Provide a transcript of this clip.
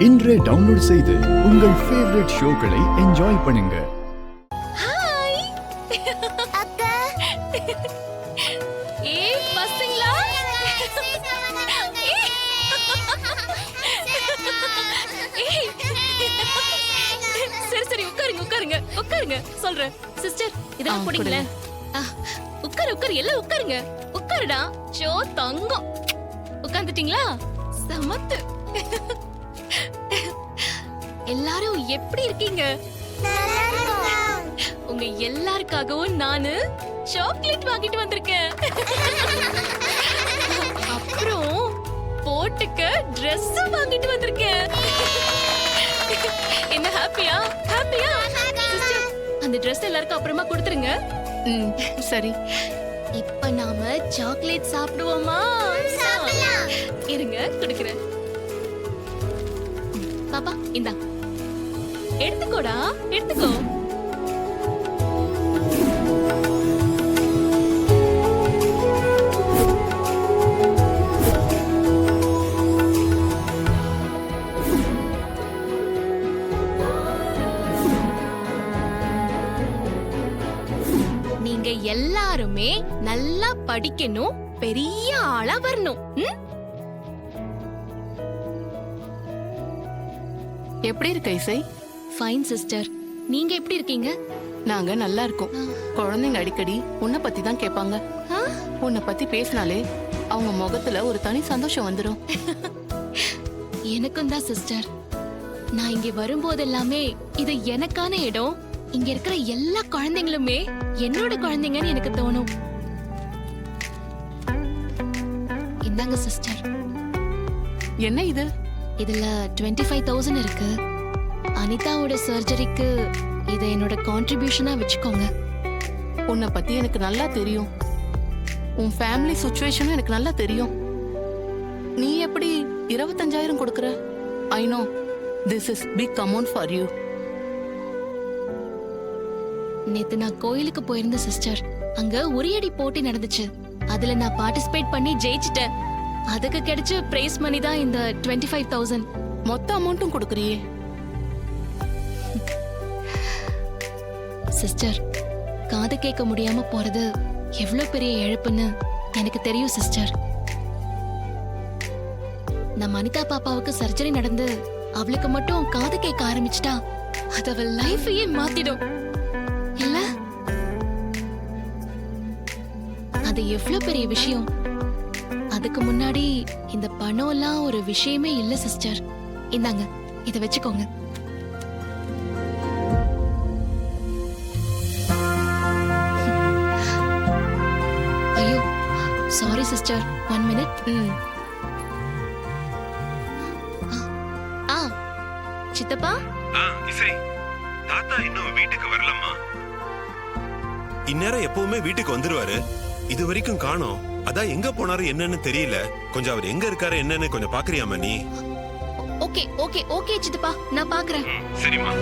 இன்றே டவுன்லோட் செய்து உங்கள் ஃபேவரட் ஷோக்களை என்ஜாய் பண்ணுங்க. ஹாய் அக்கா. ஏய் பசங்களா, சரி சரி உட்காருங்க உட்காருங்க உட்காருங்க சொல்றேன். சிஸ்டர் இதெல்லாம் போடுங்களே. உட்காரு உட்காரு எல்லாம் உட்காருங்க. உட்காருடா. சோ தங்கம். உட்கார்ந்துட்டீங்களா? சமத்து. எல்லாரும் எப்படி இருக்கீங்க? உங்க எல்லாருக்காகவும் நானு சாக்லேட் வாங்கிட்டு வந்திருக்கேன். அப்புறம் போட்டுக்க Dress வாங்கிட்டு வந்திருக்கேன். என்ன ஹாப்பியா? ஹாப்பியா? சிஸ்டர் அந்த Dress எல்லாருக்கும் அப்புறமா கொடுத்துருங்க. சரி. இப்ப நாம சாக்லேட் சாப்பிடுவோமா? இருங்க குடுக்குறேன். பாப்பா இந்தா எடுத்துக்கோடா, எடுத்துக்கோ. நீங்க எல்லாருமே நல்லா படிக்கணும், பெரிய ஆளா வரணும். எப்படி இருக்க இசை? Fine sister. நீங்க எப்படி இருக்கீங்க? நாங்க நல்லா இருக்கோம். குழந்தைங்க அடிக்கடி உன்னை பத்தி தான் கேட்பாங்க. உன்னை பத்தி பேசினாலே அவங்க முகத்துல ஒரு தனி சந்தோஷம் வந்துடும். எனக்கும் தான் சிஸ்டர். நான் இங்க வரும்போது எல்லாமே இது எனக்கான இடம், இங்க இருக்கிற எல்லா குழந்தைங்களுமே என்னோட குழந்தைங்கன்னு எனக்கு தோணும். இந்தாங்க சிஸ்டர். என்ன இது? இதுல 25,000 இருக்கு. அனிதாவோட சர்ஜரிக்கு இதை என்னோட கான்ட்ரிபியூஷனா வச்சுக்கோங்க. உன்னை பத்தி எனக்கு நல்லா தெரியும். உன் ஃபேமிலி சிச்சுவேஷனும் எனக்கு நல்லா தெரியும். நீ எப்படி 25,000 கொடுக்கற? I know this is big amount for you. நேத்து நான் கோயிலுக்கு போயிருந்த சிஸ்டர். அங்க உரியடி போட்டி நடந்துச்சு. அதுல நான் பார்ட்டிசிபேட் பண்ணி ஜெயிச்சிட்டேன். அதுக்கு கிடைச்ச பிரைஸ் மணி தான் இந்த 25,000. மொத்த அமௌண்ட்டும் கொடுக்கறியே சிஸ்டர். காது கேட்க முடியாம போறது எவ்வளவு பெரிய இழப்புன்னு எனக்கு தெரியும் சிஸ்டர். நம்ம அனிதா பாப்பாவுக்கு சர்ஜரி நடந்து அவளுக்கு மட்டும் காது கேட்க ஆரம்பிச்சிட்டா அது அவள் லைஃபையே மாத்திடும் இல்ல? அது எவ்வளவு பெரிய விஷயம். அதுக்கு முன்னாடி இந்த பணம் எல்லாம் ஒரு விஷயமே இல்ல சிஸ்டர். இந்தாங்க இத வச்சுக்கோங்க. ஐயோ சாரி சிஸ்டர், 1 minute. சித்தப்பா. இசை, தாத்தா இன்னும் வீட்டுக்கு வரலம்மா. இந்நேரம் எப்பவுமே வீட்டுக்கு வந்துருவாரு. இது வரைக்கும் காணோம். அதான் எங்க போனாரு என்னன்னு தெரியல. கொஞ்சம் அவர் எங்க இருக்காரு என்னன்னு கொஞ்சம் பாக்குறியாமா நீ? ஓகே ஓகே ஓகே சித்தப்பா, நான் பாக்குறேன். சரிம்மா.